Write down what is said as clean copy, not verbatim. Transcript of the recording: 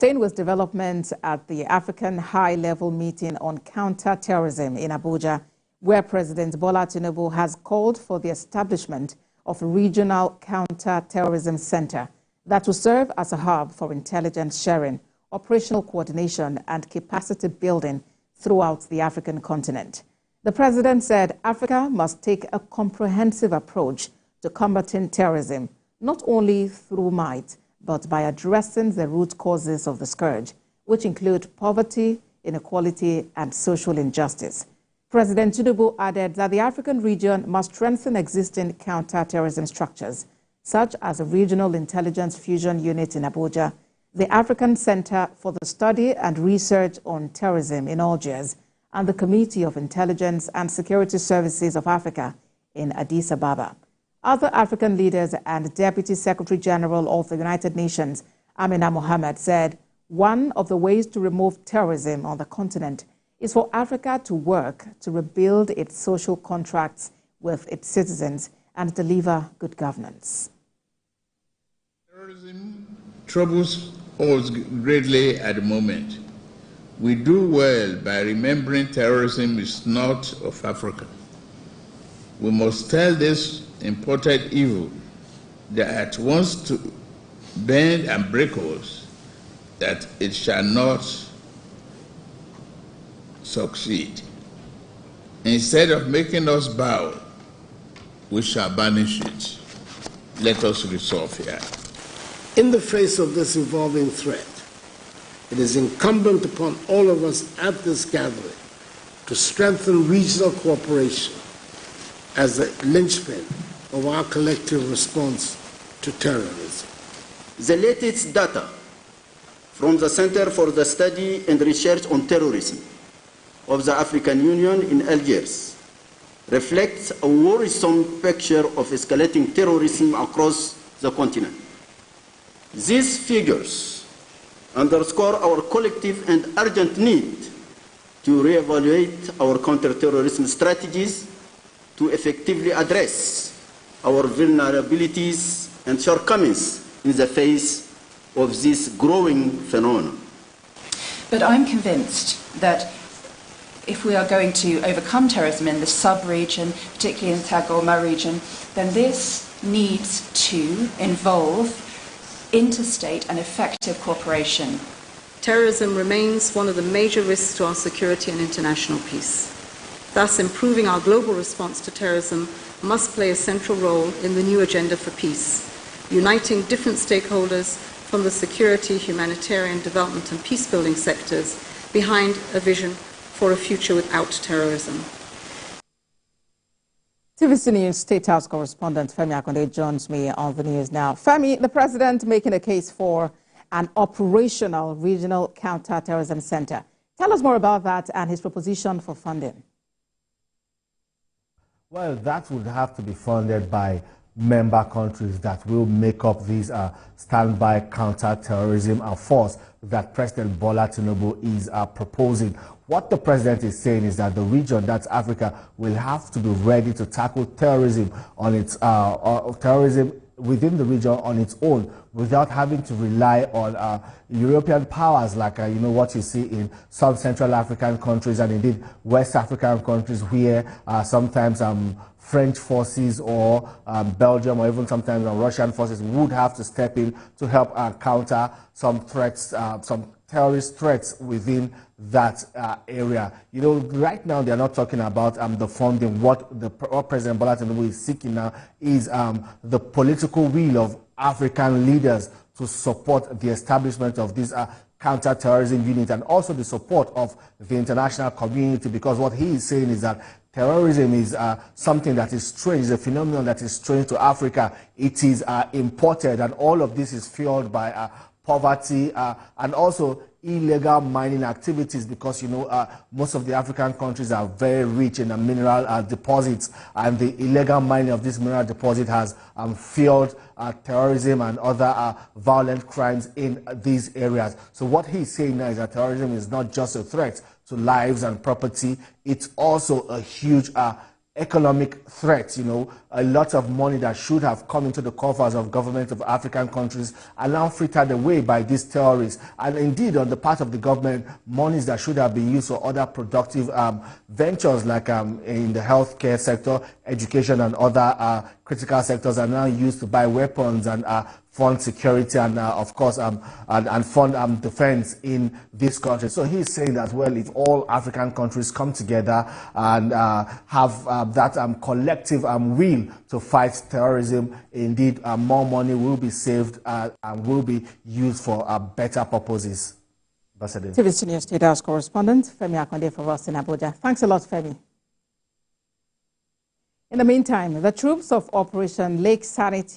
Staying with developments at the African high-level meeting on counter-terrorism in Abuja, where President Bola Tinubu has called for the establishment of a regional counter-terrorism center that will serve as a hub for intelligence sharing, operational coordination, and capacity building throughout the African continent. The president said Africa must take a comprehensive approach to combating terrorism, not only through might, but by addressing the root causes of the scourge, which include poverty, inequality, and social injustice. President Tinubu added that the African region must strengthen existing counter-terrorism structures, such as a regional intelligence fusion unit in Abuja, the African Center for the Study and Research on Terrorism in Algiers, and the Committee of Intelligence and Security Services of Africa in Addis Ababa. Other African leaders and Deputy Secretary General of the United Nations, Amina Mohammed, said one of the ways to remove terrorism on the continent is for Africa to work to rebuild its social contracts with its citizens and deliver good governance. Terrorism troubles us greatly at the moment. We do well by remembering terrorism is not of Africa. We must tell this imported evil that wants to bend and break us, that it shall not succeed. Instead of making us bow, we shall banish it. Let us resolve here. In the face of this evolving threat, it is incumbent upon all of us at this gathering to strengthen regional cooperation as the linchpin of our collective response to terrorism. The latest data from the Center for the Study and Research on Terrorism of the African Union in Algiers reflects a worrisome picture of escalating terrorism across the continent. These figures underscore our collective and urgent need to reevaluate our counter-terrorism strategies to effectively address our vulnerabilities and shortcomings in the face of this growing phenomenon. But I'm convinced that if we are going to overcome terrorism in the sub-region, particularly in the Tagoma region, then this needs to involve interstate and effective cooperation. Terrorism remains one of the major risks to our security and international peace. Thus, improving our global response to terrorism must play a central role in the new agenda for peace, uniting different stakeholders from the security, humanitarian, development and peace-building sectors behind a vision for a future without terrorism. TVC News State House correspondent Femi Akonde joins me on the news now. Femi, the president making a case for an operational regional counter-terrorism center. Tell us more about that and his proposition for funding. Well, that would have to be funded by member countries that will make up these standby counter-terrorism force that President Bola Tinubu is proposing. What the president is saying is that the region, that's Africa, will have to be ready to tackle terrorism on its terrorism within the region on its own, without having to rely on European powers like what you see in some Central African countries and indeed West African countries, where sometimes French forces or Belgium or even sometimes Russian forces would have to step in to help counter some threats, some terrorist threats within that area. Right now they're not talking about the funding. What President Bola Tinubu is seeking now is the political will of African leaders to support the establishment of this counter-terrorism unit and also the support of the international community, because what he is saying is that terrorism is something that is strange, a phenomenon that is strange to Africa. It is imported, and all of this is fueled by poverty and also illegal mining activities, because most of the African countries are very rich in mineral deposits, and the illegal mining of this mineral deposit has fueled terrorism and other violent crimes in these areas. So what he's saying now is that terrorism is not just a threat to lives and property, it's also a huge economic threat. You know, a lot of money that should have come into the coffers of government of African countries are now frittered away by these terrorists. And indeed, on the part of the government, monies that should have been used for other productive ventures like in the healthcare sector, education and other critical sectors are now used to buy weapons and fund security and, of course, and fund defense in this country. So he's saying that, well, if all African countries come together and have that collective will to fight terrorism, indeed, more money will be saved and will be used for better purposes. TV Senior State House correspondent Femi Akonde for us in Abuja. Thanks a lot, Femi. In the meantime, the troops of Operation Lake Sanity